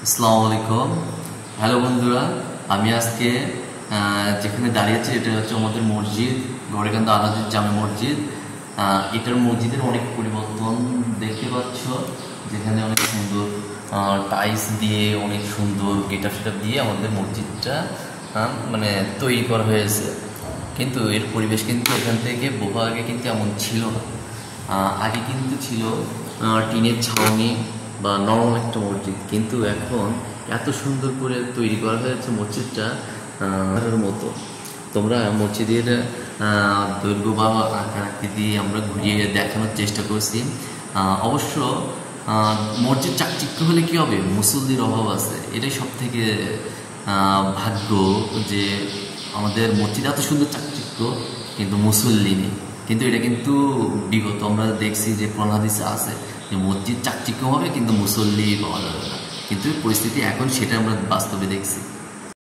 আসসালামু আলাইকুম। হ্যালো বন্ধুরা, আমি আজকে যেখানে দাঁড়িয়েছি এটা হচ্ছে আমাদের মসজিদ, গড়েকান্দা আলাদিস জামে মসজিদ। এটার মসজিদের অনেক পরিবর্তন দেখতে পাচ্ছ, যেখানে অনেক সুন্দর টাইলস দিয়ে অনেক সুন্দর গেটআপ সেটআপ দিয়ে আমাদের মসজিদটা মানে তৈরি করা হয়েছে। কিন্তু এর পরিবেশ কিন্তু এখান থেকে বহু আগে কিন্তু এমন ছিল না। আগে কিন্তু ছিল টিনের ছাউনি বা নরমাল একটা মসজিদ, কিন্তু এখন এত সুন্দর করে তৈরি করা হয়েছে মসজিদটা মতো। তোমরা মসজিদের দৈর্ঘ্য বা আকৃতি আমরা ঘুরিয়ে দেখানোর চেষ্টা করছি। অবশ্য মসজিদ চাকচিক্য হলে কি হবে, মুসল্লির অভাব আছে, এটাই সব থেকে ভাগ্য যে আমাদের মসজিদ এত সুন্দর চাকচিক্য কিন্তু মুসল্লি নেই। কিন্তু এটা কিন্তু বিগত আমরা দেখছি যে কোরআন হাদিসে আছে যে মসজিদ চাকচিক্য হবে কিন্তু মুসল্লি পাওয়া যাবে না, কিন্তু পরিস্থিতি এখন সেটা আমরা বাস্তবে দেখছি।